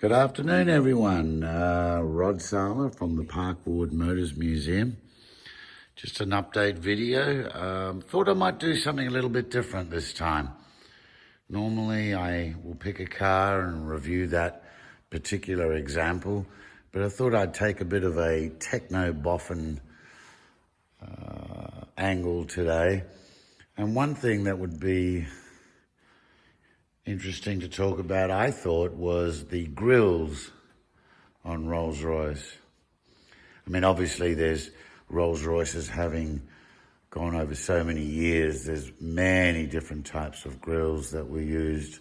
Good afternoon, everyone. Rod Sala from the Parkwood Motors Museum. Just an update video. Thought I might do something a little bit different this time. Normally, I will pick a car and review that particular example, but I thought I'd take a bit of a techno-boffin angle today. And one thing that would be interesting to talk about, I thought, was the grills on Rolls-Royce. I mean, obviously there's Rolls-Royces having gone over so many years. There's many different types of grills that were used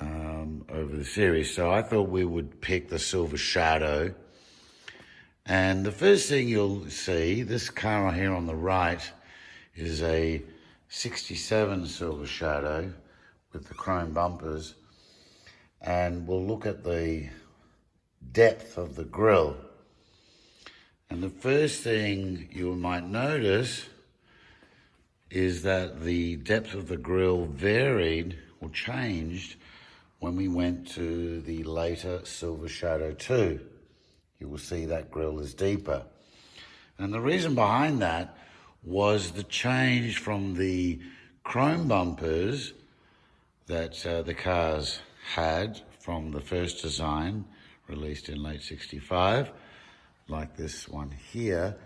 over the series. So I thought we would pick the Silver Shadow. And the first thing you'll see, this car here on the right is a 67 Silver Shadow with the chrome bumpers, and we'll look at the depth of the grille. And the first thing you might notice is that the depth of the grille varied or changed when we went to the later Silver Shadow 2. You will see that grille is deeper. And the reason behind that was the change from the chrome bumpers that the cars had from the first design, released in late 65, like this one here,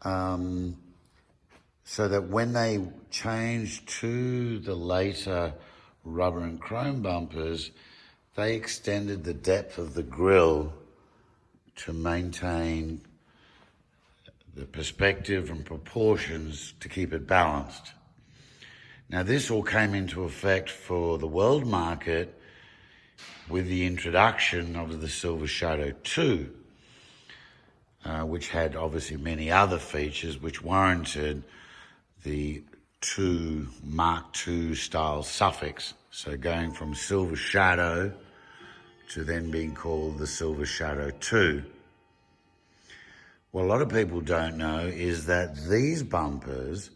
so that when they changed to the later rubber and chrome bumpers, they extended the depth of the grille to maintain the perspective and proportions to keep it balanced. Now, this all came into effect for the world market with the introduction of the Silver Shadow 2, which had obviously many other features which warranted the 2 Mark II style suffix. So going from Silver Shadow to then being called the Silver Shadow 2. What a lot of people don't know is that these bumpers,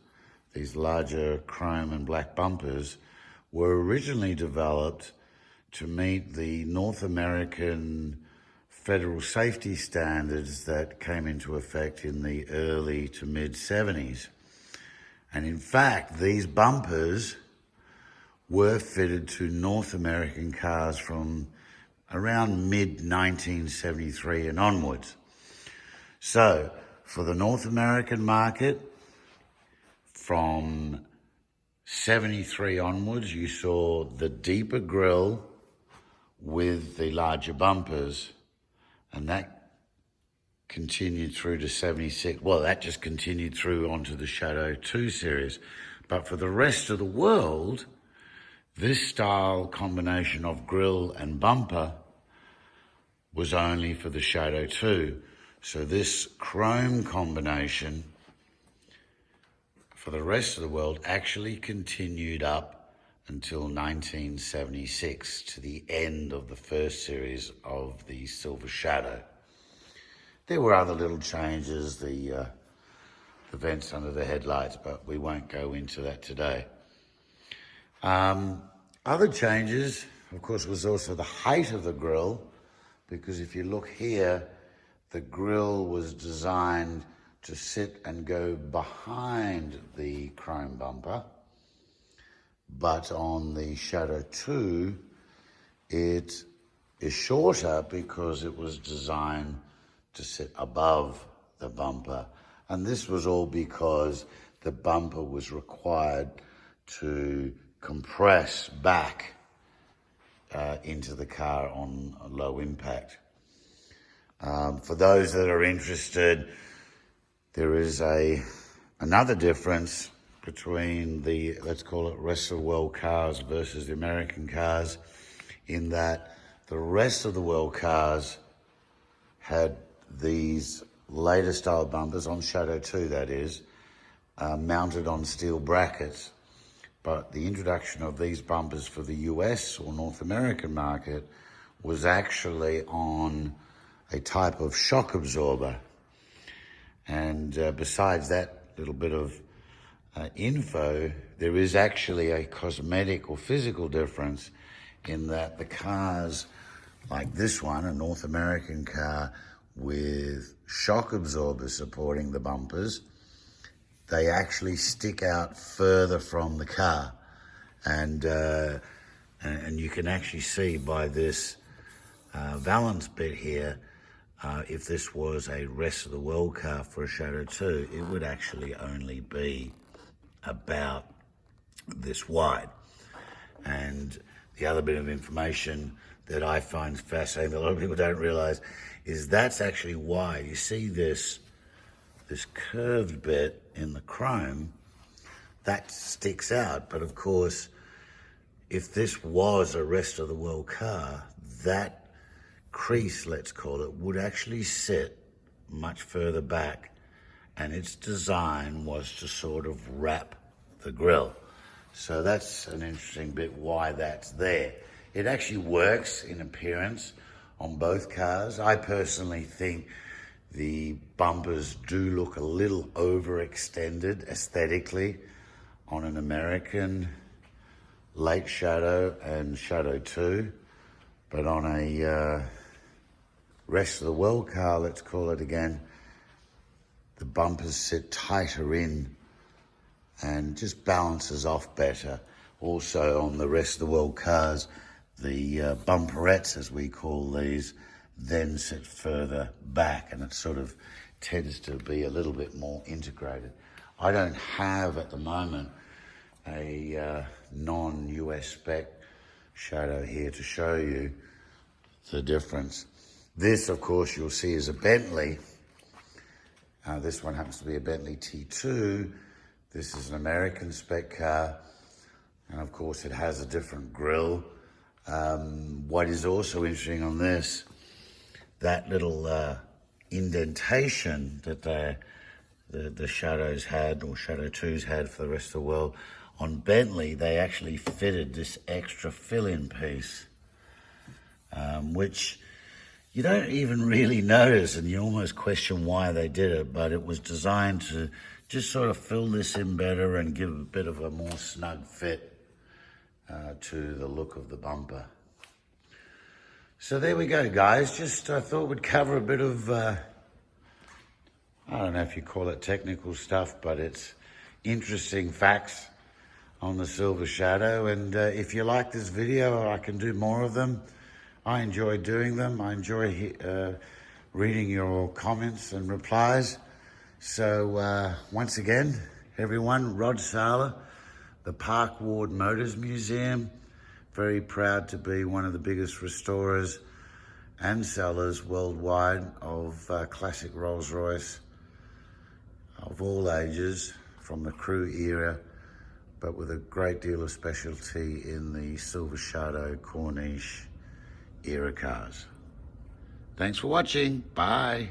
these larger chrome and black bumpers, were originally developed to meet the North American federal safety standards that came into effect in the early to mid 70s. And in fact, these bumpers were fitted to North American cars from around mid 1973 and onwards. So for the North American market, from 73 onwards, you saw the deeper grille with the larger bumpers, and that continued through to 76. Well, that just continued through onto the Shadow 2 series. But for the rest of the world, this style combination of grille and bumper was only for the Shadow 2. So this chrome combination for the rest of the world actually continued up until 1976, to the end of the first series of the Silver Shadow. There were other little changes, the vents under the headlights, but we won't go into that today. Other changes, of course, was also the height of the grille, because if you look here, the grille was designed to sit and go behind the chrome bumper, but on the Shadow 2, it is shorter because it was designed to sit above the bumper. And this was all because the bumper was required to compress back into the car on a low impact. For those that are interested, there is another difference between the, let's call it, rest of the world cars versus the American cars, in that the rest of the world cars had these later style bumpers, on Shadow 2 that is, mounted on steel brackets. But the introduction of these bumpers for the US or North American market was actually on a type of shock absorber. And besides that little bit of info, there is actually a cosmetic or physical difference in that the cars like this one, a North American car with shock absorbers supporting the bumpers, they actually stick out further from the car. And you can actually see by this valance bit here, if this was a rest of the world car for a Shadow 2, it would actually only be about this wide. And the other bit of information that I find fascinating, that a lot of people don't realize, is that's actually why you see this curved bit in the chrome that sticks out. But of course, if this was a rest of the world car, that crease, let's call it, would actually sit much further back, and its design was to sort of wrap the grille. So that's an interesting bit why that's there. It actually works in appearance on both cars. I personally think the bumpers do look a little overextended aesthetically on an American late Shadow and Shadow 2, but on a rest of the world car, let's call it again, the bumpers sit tighter in and just balances off better. Also on the rest of the world cars, the bumperettes, as we call these, then sit further back, and it sort of tends to be a little bit more integrated. I don't have at the moment a non-US spec Shadow here to show you the difference. This, of course, you'll see is a Bentley. This one happens to be a Bentley T2. This is an American spec car, and of course it has a different grille. What is also interesting on this, that little indentation that the Shadows had, or Shadow 2s had for the rest of the world, on Bentley they actually fitted this extra fill-in piece, which you don't even really notice, and you almost question why they did it, but it was designed to just sort of fill this in better and give a bit of a more snug fit to the look of the bumper. So there we go, guys. Just I thought we'd cover a bit of, I don't know if you call it technical stuff, but it's interesting facts on the Silver Shadow. And if you like this video, I can do more of them. I enjoy doing them. I enjoy reading your comments and replies. So once again, everyone, Rod Sala, the Park Ward Motors Museum, very proud to be one of the biggest restorers and sellers worldwide of classic Rolls-Royce of all ages, from the crew era, but with a great deal of specialty in the Silver Shadow Corniche era cars. Thanks for watching. Bye.